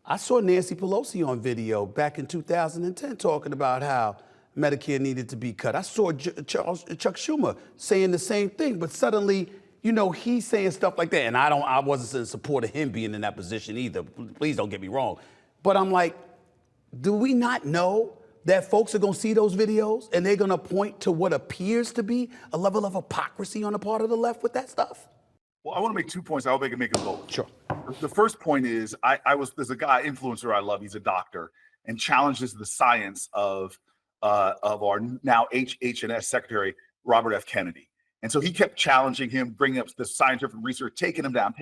Speaker 1: I saw Nancy Pelosi on video back in 2010 talking about how Medicare needed to be cut. I saw Chuck Schumer saying the same thing, but suddenly, you know, he's saying stuff like that. And I wasn't in support of him being in that position either. Please don't get me wrong. But I'm like, do we not know that folks are going to see those videos and they're going to point to what appears to be a level of hypocrisy on the part of the left with that stuff?
Speaker 4: Well, I want to make 2 points. I hope I can make them both.
Speaker 1: Sure.
Speaker 4: The first point is there's a guy, influencer I love. He's a doctor and challenges the science of our now H&S Secretary, Robert F. Kennedy. And so he kept challenging him, bringing up the scientific research, taking him down.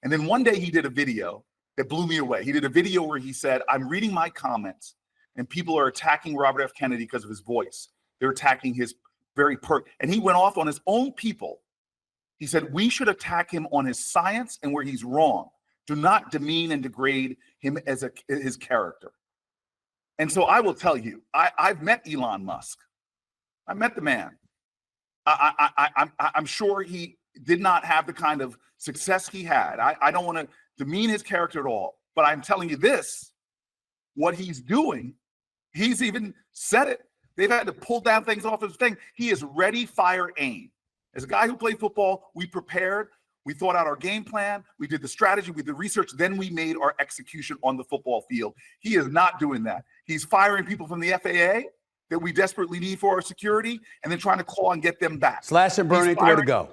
Speaker 4: And then one day he did a video that blew me away. He did a video where he said, I'm reading my comments and people are attacking Robert F. Kennedy because of his voice. They're attacking his and he went off on his own people. He said, we should attack him on his science and where he's wrong. Do not demean and degrade him as his character. And so I will tell you, I've met Elon Musk. I met the man. I'm sure he did not have the kind of success he had. I don't want to demean his character at all, but I'm telling you this, what he's doing, he's even said it. They've had to pull down things off his thing. He is ready, fire, aim. As a guy who played football, we prepared, we thought out our game plan, we did the strategy, we did the research, then we made our execution on the football field. He is not doing that. He's firing people from the FAA that we desperately need for our security, and then trying to claw and get them back.
Speaker 1: Slash and burn ain't the way to go.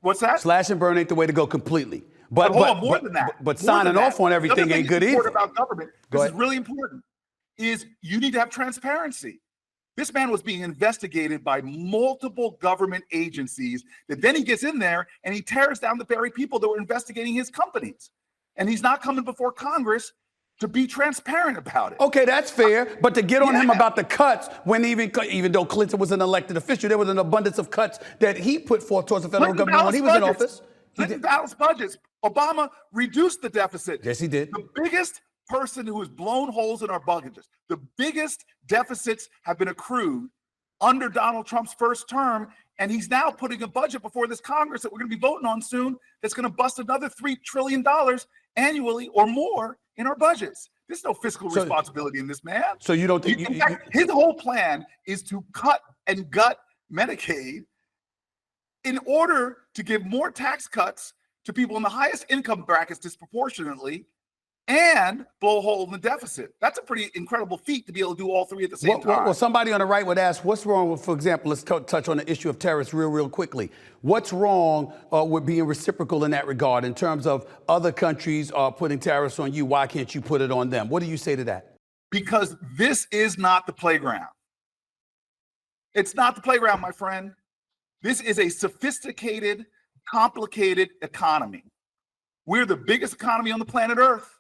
Speaker 4: What's that?
Speaker 1: Slash and burn ain't the way to go completely.
Speaker 4: But hold on, more than that.
Speaker 1: But signing off on everything ain't good either.
Speaker 4: About government, this is really important, is you need to have transparency. This man was being investigated by multiple government agencies that then he gets in there and he tears down the very people that were investigating his companies. And he's not coming before Congress to be transparent about it.
Speaker 1: Okay, that's fair. But to get on him about the cuts, when even though Clinton was an elected official, there was an abundance of cuts that he put forth towards the federal government when he was in office.
Speaker 4: Clinton balanced budgets. Obama reduced the deficit.
Speaker 1: Yes, he did.
Speaker 4: The biggest person who has blown holes in our budgets, the biggest deficits have been accrued under Donald Trump's first term, and he's now putting a budget before this Congress that we're going to be voting on soon that's going to bust another $3 trillion annually or more in our budgets. There's no fiscal responsibility in this man.
Speaker 1: So you don't think
Speaker 4: in fact, his whole plan is to cut and gut Medicaid in order to give more tax cuts to people in the highest income brackets disproportionately and blow a hole in the deficit. That's a pretty incredible feat to be able to do all three at the same time.
Speaker 1: Well, somebody on the right would ask, what's wrong with, for example, let's touch on the issue of tariffs real quickly. What's wrong with being reciprocal in that regard in terms of other countries putting tariffs on you? Why can't you put it on them? What do you say to that?
Speaker 4: Because this is not the playground. It's not the playground, my friend. This is a sophisticated, complicated economy. We're the biggest economy on the planet Earth.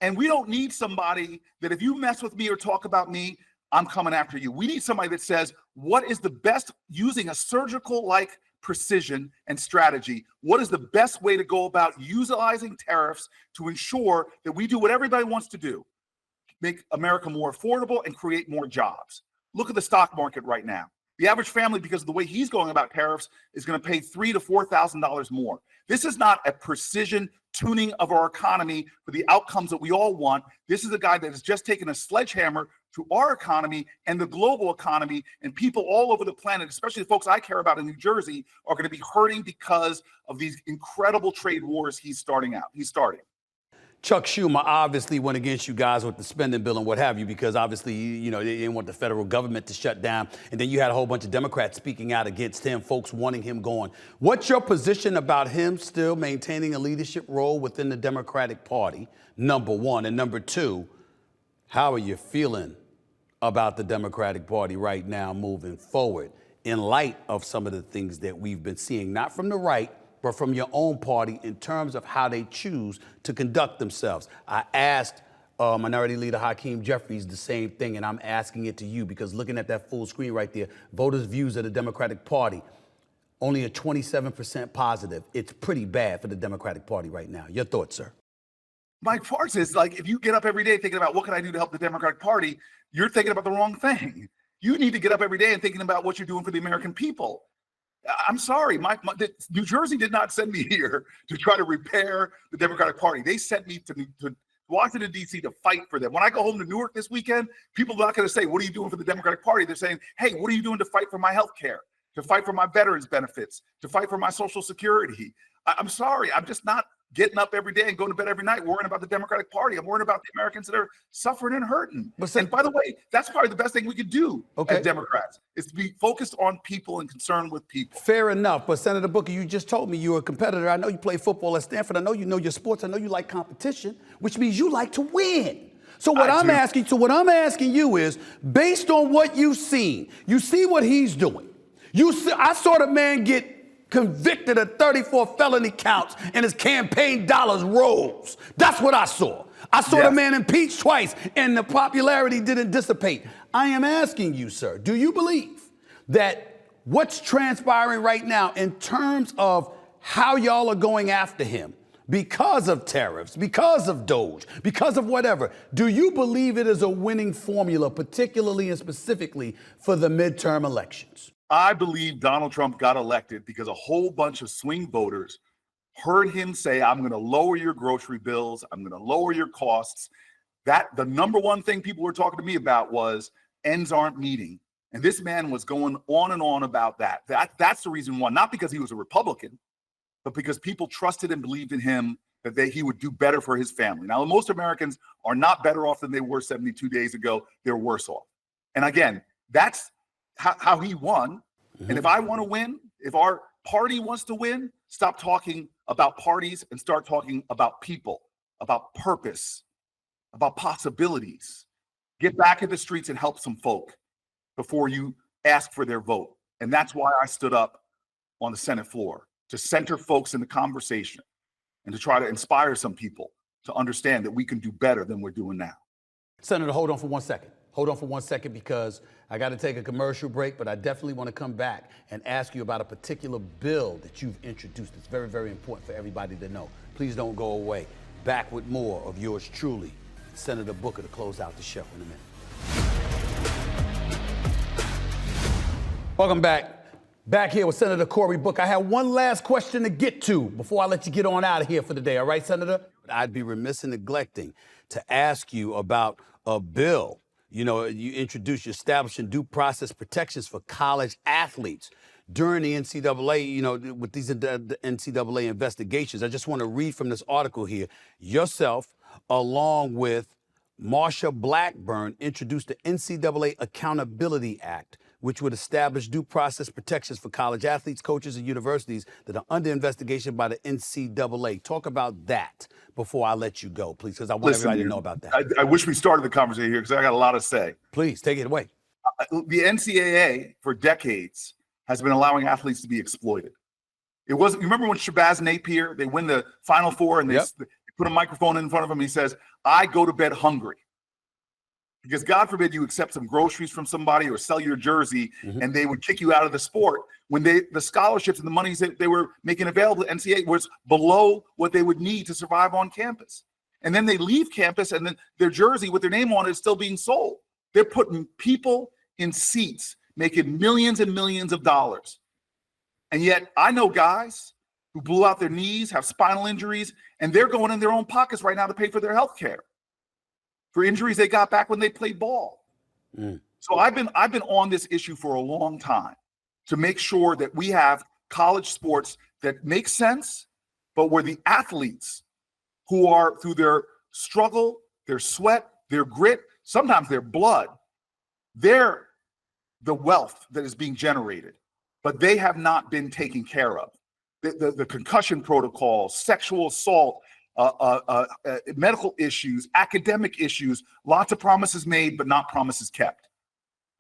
Speaker 4: And we don't need somebody that if you mess with me or talk about me, I'm coming after you. We need somebody that says, what is the best, using a surgical-like precision and strategy, what is the best way to go about utilizing tariffs to ensure that we do what everybody wants to do, make America more affordable and create more jobs. Look at the stock market right now. The average family, because of the way he's going about tariffs, is going to pay $3,000 to $4,000 more. This is not a precision tuning of our economy for the outcomes that we all want. This is a guy that has just taken a sledgehammer to our economy and the global economy, and people all over the planet, especially the folks I care about in New Jersey, are going to be hurting because of these incredible trade wars he's starting. Chuck
Speaker 1: Schumer obviously went against you guys with the spending bill and what have you, because obviously, you know, they didn't want the federal government to shut down. And then you had a whole bunch of Democrats speaking out against him, folks wanting him gone. What's your position about him still maintaining a leadership role within the Democratic Party, number one? And number two, how are you feeling about the Democratic Party right now moving forward in light of some of the things that we've been seeing, not from the right, but from your own party in terms of how they choose to conduct themselves? I asked Minority Leader Hakeem Jeffries the same thing, and I'm asking it to you because looking at that full screen right there, voters' views of the Democratic Party, only a 27% positive. It's pretty bad for the Democratic Party right now. Your thoughts, sir?
Speaker 4: My part is, like, if you get up every day thinking about what can I do to help the Democratic Party, you're thinking about the wrong thing. You need to get up every day and thinking about what you're doing for the American people. I'm sorry, New Jersey did not send me here to try to repair the Democratic Party. They sent me to Washington, D.C. to fight for them. When I go home to Newark this weekend, people are not going to say, what are you doing for the Democratic Party? They're saying, hey, what are you doing to fight for my health care, to fight for my veterans benefits, to fight for my Social Security? I'm sorry, I'm just not getting up every day and going to bed every night worrying about the Democratic Party. I'm worrying about the Americans that are suffering and hurting. And by the way, that's probably the best thing we could do as Democrats, is to be focused on people and concerned with people.
Speaker 1: Fair enough. But Senator Booker, you just told me you're a competitor. I know you play football at Stanford. I know you know your sports. I know you like competition, which means you like to win. So what I'm asking you is, based on what you've seen, you see what he's doing. I saw the man get convicted of 34 felony counts and his campaign dollars rose. That's what I saw. I saw the man impeached twice and the popularity didn't dissipate. I am asking you, sir, do you believe that what's transpiring right now in terms of how y'all are going after him because of tariffs, because of Doge, because of whatever, do you believe it is a winning formula, particularly and specifically for the midterm elections?
Speaker 4: I believe Donald Trump got elected because a whole bunch of swing voters heard him say, I'm going to lower your grocery bills. I'm going to lower your costs. That the number one thing people were talking to me about was ends aren't meeting. And this man was going on and on about that. That's the reason why, not because he was a Republican, but because people trusted and believed in him that he would do better for his family. Now, most Americans are not better off than they were 72 days ago. They're worse off. And again, that's how he won. And if I want to win, if our party wants to win, stop talking about parties and start talking about people, about purpose, about possibilities. Get back in the streets and help some folk before you ask for their vote. And that's why I stood up on the Senate floor, to center folks in the conversation and to try to inspire some people to understand that we can do better than we're doing now.
Speaker 1: Senator, hold on for 1 second. Hold on for 1 second, because I got to take a commercial break, but I definitely want to come back and ask you about a particular bill that you've introduced. It's very, very important for everybody to know. Please don't go away. Back with more of yours truly, Senator Booker, to close out the show in a minute. Welcome back. Back here with Senator Cory Booker. I have one last question to get to before I let you get on out of here for the day. All right, Senator? I'd be remiss in neglecting to ask you about a bill. You know, you introduced, you're establishing due process protections for college athletes during the NCAA, you know, with these NCAA investigations. I just want to read from this article here. Yourself, along with Marsha Blackburn, introduced the NCAA Accountability Act, which would establish due process protections for college athletes, coaches, and universities that are under investigation by the NCAA. Talk about that before I let you go, please, because I want everybody to know about that.
Speaker 4: I wish we started the conversation here because I got a lot to say.
Speaker 1: Please, take it away.
Speaker 4: The NCAA, for decades, has been allowing athletes to be exploited. It wasn't, you remember when Shabazz Napier, they win the Final Four and they put a microphone in front of him and he says, I go to bed hungry. Because God forbid you accept some groceries from somebody or sell your jersey and they would kick you out of the sport when the scholarships and the monies that they were making available to NCAA was below what they would need to survive on campus. And then they leave campus and then their jersey with their name on it is still being sold. They're putting people in seats, making millions and millions of dollars. And yet I know guys who blew out their knees, have spinal injuries, and they're going in their own pockets right now to pay for their health care for injuries they got back when they played ball. So I've been on this issue for a long time to make sure that we have college sports that make sense, but where the athletes who are, through their struggle, their sweat, their grit, sometimes their blood, they're the wealth that is being generated, but they have not been taken care of. The concussion protocol, sexual assault, medical issues, academic issues, lots of promises made, but not promises kept.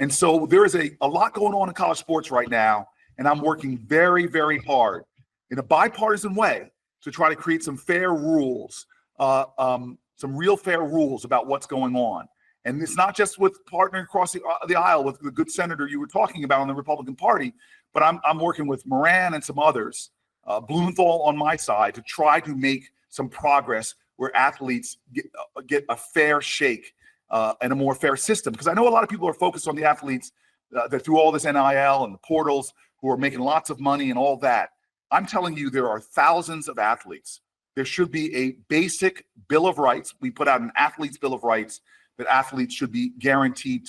Speaker 4: And so there is a lot going on in college sports right now, and I'm working very, very hard in a bipartisan way to try to create some fair rules, some real fair rules about what's going on. And it's not just with partnering across the aisle with the good senator you were talking about on the Republican Party, but I'm working with Moran and some others, Blumenthal on my side, to try to make some progress where athletes get a fair shake and a more fair system. Because I know a lot of people are focused on the athletes that through all this NIL and the portals who are making lots of money and all that. I'm telling you, there are thousands of athletes. There should be a basic Bill of Rights. We put out an athlete's Bill of Rights that athletes should be guaranteed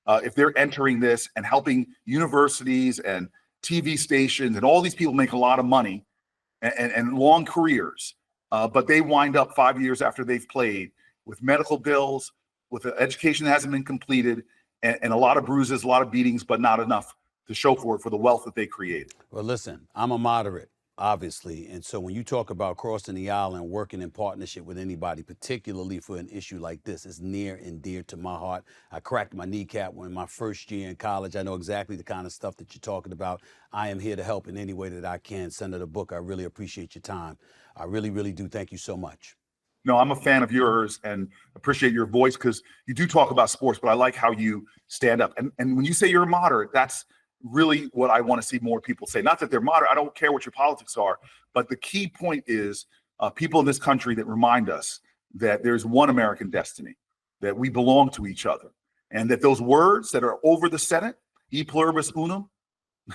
Speaker 4: if they're entering this and helping universities and TV stations and all these people make a lot of money. and long careers, but they wind up 5 years after they've played with medical bills, with an education that hasn't been completed, and a lot of bruises, a lot of beatings, but not enough to show for it for the wealth that they created.
Speaker 1: Well, listen, I'm a moderate, obviously. And so when you talk about crossing the aisle and working in partnership with anybody, particularly for an issue like this, it's near and dear to my heart. I cracked my kneecap when my first year in college. I know exactly the kind of stuff that you're talking about. I am here to help in any way that I can. Senator Booker, I really appreciate your time. I really, really do. Thank you so much.
Speaker 4: No, I'm a fan of yours and appreciate your voice because you do talk about sports, but I like how you stand up. And when you say you're a moderate, that's really what I want to see more people say. Not that they're moderate. I don't care what your politics are, but the key point is people in this country that remind us that there's one American destiny, that we belong to each other, and that those words that are over the Senate, e pluribus unum,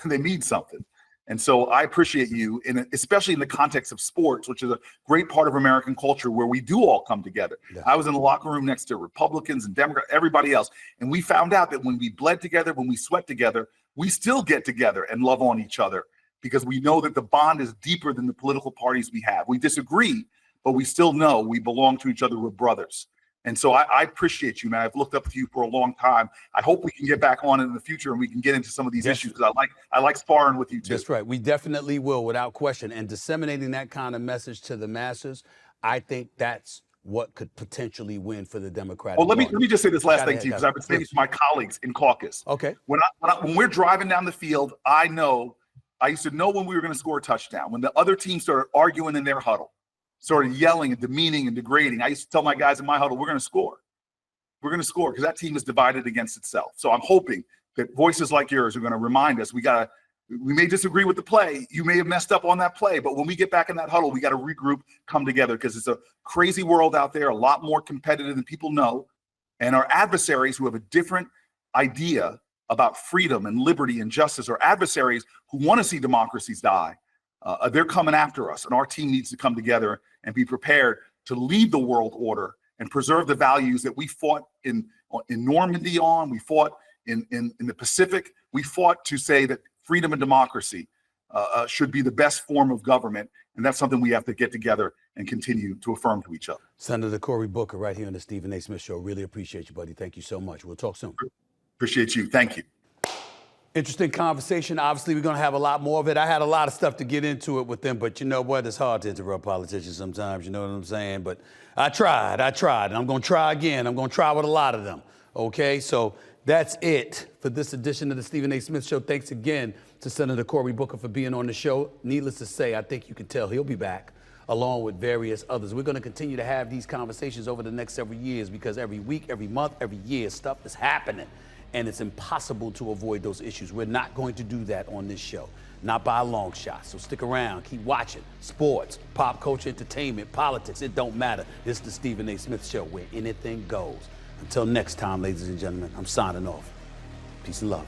Speaker 4: they mean something. And so I appreciate you, especially in the context of sports, which is a great part of American culture where we do all come together. Yeah. I was in the locker room next to Republicans and Democrats, everybody else. And we found out that when we bled together, when we sweat together, we still get together and love on each other because we know that the bond is deeper than the political parties we have. We disagree, but we still know we belong to each other. We're brothers. And so I appreciate you, man. I've looked up to you for a long time. I hope we can get back on in the future and we can get into some of these issues because I like sparring with you too.
Speaker 1: That's right. We definitely will, without question. And disseminating that kind of message to the masses, I think that's what could potentially win for the Democratic Party.
Speaker 4: Let me just say this last thing to you because I've been saying it to my colleagues in caucus.
Speaker 1: Okay.
Speaker 4: When we're driving down the field, I used to know when we were going to score a touchdown. When the other team started arguing in their huddle, started yelling and demeaning and degrading, I used to tell my guys in my huddle, we're going to score. We're going to score because that team is divided against itself. So I'm hoping that voices like yours are going to remind us we may disagree with the play. You may have messed up on that play, but when we get back in that huddle, we got to regroup, come together because it's a crazy world out there, a lot more competitive than people know. And our adversaries who have a different idea about freedom and liberty and justice are adversaries who want to see democracies die. They're coming after us, and our team needs to come together and be prepared to lead the world order and preserve the values that we fought in Normandy on, we fought in the Pacific. We fought to say that freedom and democracy should be the best form of government, and that's something we have to get together and continue to affirm to each other.
Speaker 1: Senator Cory Booker right here on the Stephen A. Smith Show. Really appreciate you, buddy. Thank you so much. We'll talk soon.
Speaker 4: Appreciate you. Thank you.
Speaker 1: Interesting conversation. Obviously, we're going to have a lot more of it. I had a lot of stuff to get into it with them, but you know what? It's hard to interrupt politicians sometimes, you know what I'm saying? But I tried, and I'm going to try again. I'm going to try with a lot of them, okay? So that's it for this edition of the Stephen A. Smith Show. Thanks again to Senator Cory Booker for being on the show. Needless to say, I think you can tell he'll be back along with various others. We're going to continue to have these conversations over the next several years because every week, every month, every year, stuff is happening. And it's impossible to avoid those issues. We're not going to do that on this show, not by a long shot. So stick around, keep watching. Sports, pop culture, entertainment, politics, it don't matter. This is the Stephen A. Smith Show where anything goes. Until next time, ladies and gentlemen, I'm signing off. Peace and love.